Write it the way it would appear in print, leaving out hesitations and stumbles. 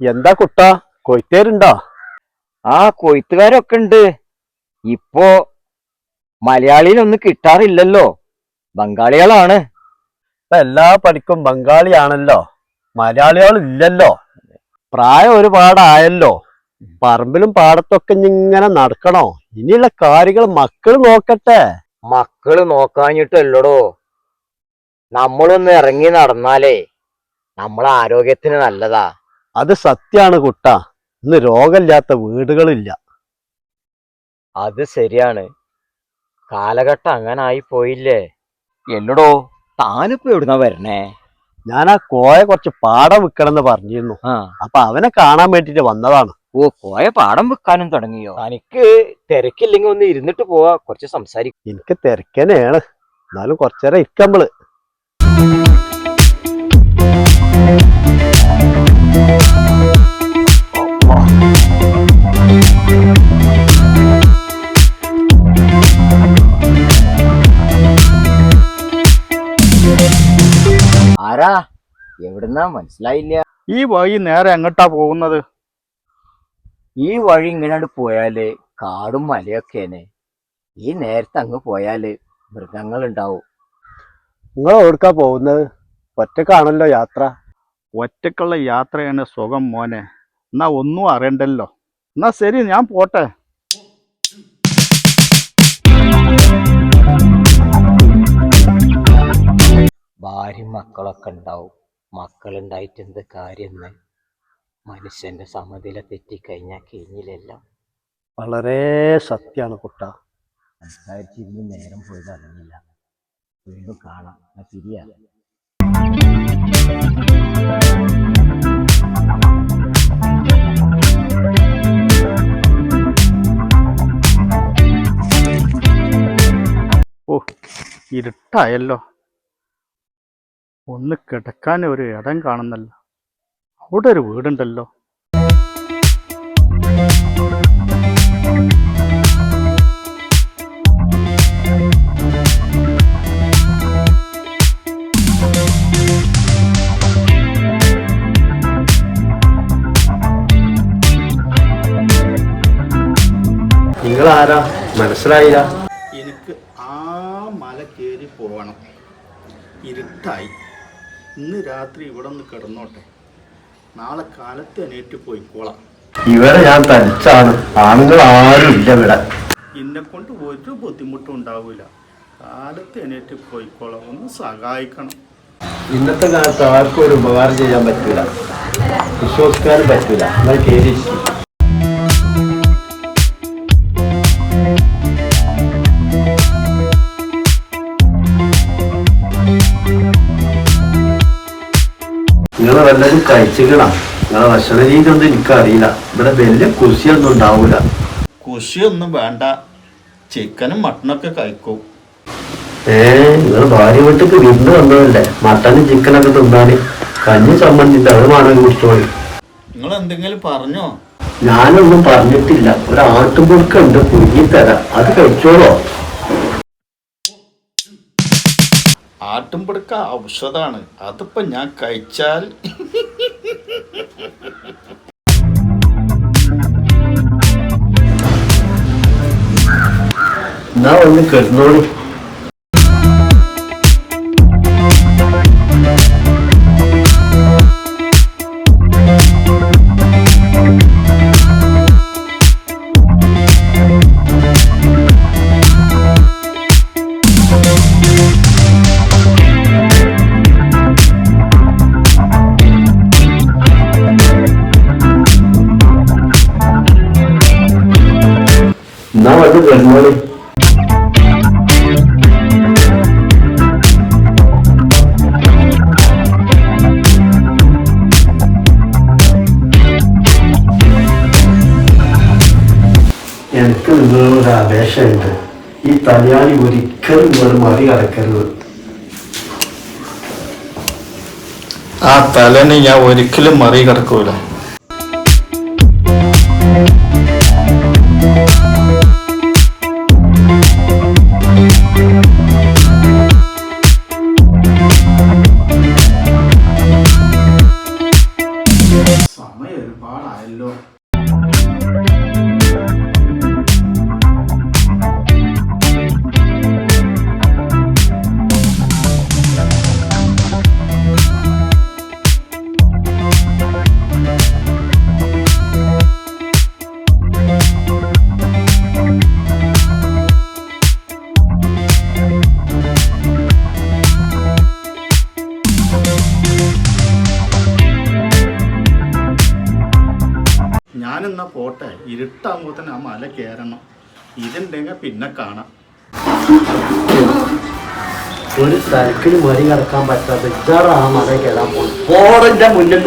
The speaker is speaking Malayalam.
എന്താ കുട്ടാ കൊയ്ത്തേരുണ്ടോ? ആ കൊയ്ത്തുകാരൊക്കെ ഉണ്ട്. ഇപ്പോ മലയാളിയിലൊന്നും കിട്ടാറില്ലല്ലോ, ബംഗാളികളാണ്. ഇപ്പൊ എല്ലാ പണിക്കും ബംഗാളിയാണല്ലോ, മലയാളികളില്ലല്ലോ. പ്രായം ഒരുപാടായല്ലോ. പറമ്പിലും പാടത്തൊക്കെ ഇങ്ങനെ നടക്കണോ? ഇനിയുള്ള കാര്യങ്ങൾ മക്കള് നോക്കട്ടെ. മക്കള് നോക്കാഞ്ഞിട്ടല്ലടോ, നമ്മളൊന്ന് ഇറങ്ങി നടന്നാലേ നമ്മളെ ആരോഗ്യത്തിന് നല്ലതാ. അത് സത്യാണ് കുട്ടാ. ഇന്ന് രോഗമില്ലാത്ത വീടുകളില്ല. അത് ശരിയാണ്, കാലഘട്ടം അങ്ങനെ ആയി പോയില്ലേ. എല്ലടോ, താനിപ്പോ എവിടുന്നാ വരണേ? ഞാൻ ആ കോയ കുറച്ച് പാടം വിൽക്കണമെന്ന് പറഞ്ഞിരുന്നു. അപ്പൊ അവനെ കാണാൻ വേണ്ടിട്ട് വന്നതാണ്. ഓ, കോയ പാടം വെക്കാനും തുടങ്ങിയോ? തനിക്ക് തിരക്കില്ലെങ്കിൽ ഒന്ന് ഇരുന്നിട്ട് പോവാ, കുറച്ച് സംസാരിക്കും. എനിക്ക് തിരക്കനെയാണ്, എന്നാലും കുറച്ചേരം ഇരിക്കമ്പള്. ആരാ, എവിടുന്നാ മനസ്സിലായില്ല. ഈ വഴി നേരെ എങ്ങോട്ടാ പോകുന്നത്? ഈ വഴി ഇങ്ങനെ പോയാല് കാടും മലയൊക്കെയാണ്. ഈ നേരത്തെ അങ്ങ് പോയാല് മൃഗങ്ങൾ ഉണ്ടാവും. നിങ്ങൾ എവിടുക്കാ പോകുന്നത്? ഒറ്റക്കാണല്ലോ യാത്ര. ഒറ്റക്കുള്ള യാത്രയാണ് സുഖം മോനെ. എന്നാ ഒന്നും അറിയണ്ടല്ലോ. എന്നാ ശരി, ഞാൻ പോട്ടെ. ഭാര്യയും മക്കളൊക്കെ ഉണ്ടാവും. മക്കളുണ്ടായിട്ട് എന്ത് കാര്യം? മനുഷ്യന്റെ സമനില തെറ്റിക്കഴിഞ്ഞാൽ കഴിഞ്ഞില്ലെല്ലാം. വളരെ സത്യാണ് കുട്ടാ. സംസാരിച്ചിരുന്ന് നേരം പോയത് അറിഞ്ഞില്ല. വീണ്ടും കാണാം. ശരിയാ. ഓ, ഇരുട്ടായല്ലോ. ഒന്ന് കിടക്കാൻ ഒരു ഇടം കാണുന്നല്ലോ. അവിടെ ഒരു വീടുണ്ടല്ലോ. നിങ്ങൾ ആരാ? മനസ്സിലായില്ല. എനിക്ക് ആ മല കയറി പോകണം. ഇരുട്ടായി. ഇന്ന് രാത്രി ഇവിടെ ഒന്ന് കിടന്നോട്ടെ, നാളെ കാലത്ത് എണീറ്റ് പോയിക്കോളാം. ഇവിടെ ഞാൻ തനിച്ചാണ്, ആണുങ്ങൾ ആരും ഇല്ല ഇവിടെ. എന്നെ കൊണ്ട് ഒരു ബുദ്ധിമുട്ടും ഉണ്ടാവില്ല. കാലത്ത് എണീറ്റ് പോയിക്കോളാം. ഒന്ന് സഹായിക്കണം. ഇന്നത്തെ കാലത്ത് ആർക്കും ഒരു ഉപകാരം ചെയ്യാൻ പറ്റൂല, വിശ്വസിക്കാനും പറ്റൂല. നിങ്ങൾ കയറി. നിങ്ങളെ വല്ലതും കഴിച്ചിക്കണം. നിങ്ങളെ ഭക്ഷണ രീതി ഒന്നും എനിക്കറിയില്ല. ഇവിടെ വലിയ കൃഷിയൊന്നും ഉണ്ടാവൂല. കൃഷിയൊന്നും വേണ്ട, ചിക്കനും മട്ടനൊക്കെ കഴിക്കും. നിങ്ങൾ ഭാര്യ വീട്ടിക്ക് വിരുന്ന് വന്നതല്ലേ, മട്ടനും ചിക്കനൊക്കെ തിന്നാല് കഞ്ഞി ചമ്മന്തിന്റെ അത് വേണമെങ്കിൽ കുടിച്ചോളി. നിങ്ങൾ എന്തെങ്കിലും പറഞ്ഞോ? ഞാനൊന്നും പറഞ്ഞിട്ടില്ല. ഒരു ആട്ടുപുഴുക്കുണ്ട്, പുഴുങ്ങിത്തരാം, അത് കഴിച്ചോളോ. ആട്ടുംപുടുക്ക ഔഷധാണ്, അതിപ്പോ ഞാൻ കഴിച്ചാൽ എന്നാ ഒന്ന് കിടന്നോളി. എന്നാ വന്ന് കിടന്നോളി. എനിക്ക് നിങ്ങളോട് അപേക്ഷയുണ്ട്. ഈ തലയാണി ഒരിക്കലും നിങ്ങൾ മറികടക്കരുത്. ആ തലനെ ഞാൻ ഒരിക്കലും മറികടക്കൂല. സമയം ഞാനെന്നാ പോട്ടെ, ഇരുട്ടാകുമ്പോൾ തന്നെ ആ മല കയറണം. ഇതുണ്ടെങ്കിൽ പിന്നെ കാണാം. ഒരു തരക്കിന് മറി കിടക്കാൻ പറ്റാത്ത ഇച്ചാറ് ആ മല കയറാൻ പോകും. പോടന്റെ മുന്നിൽ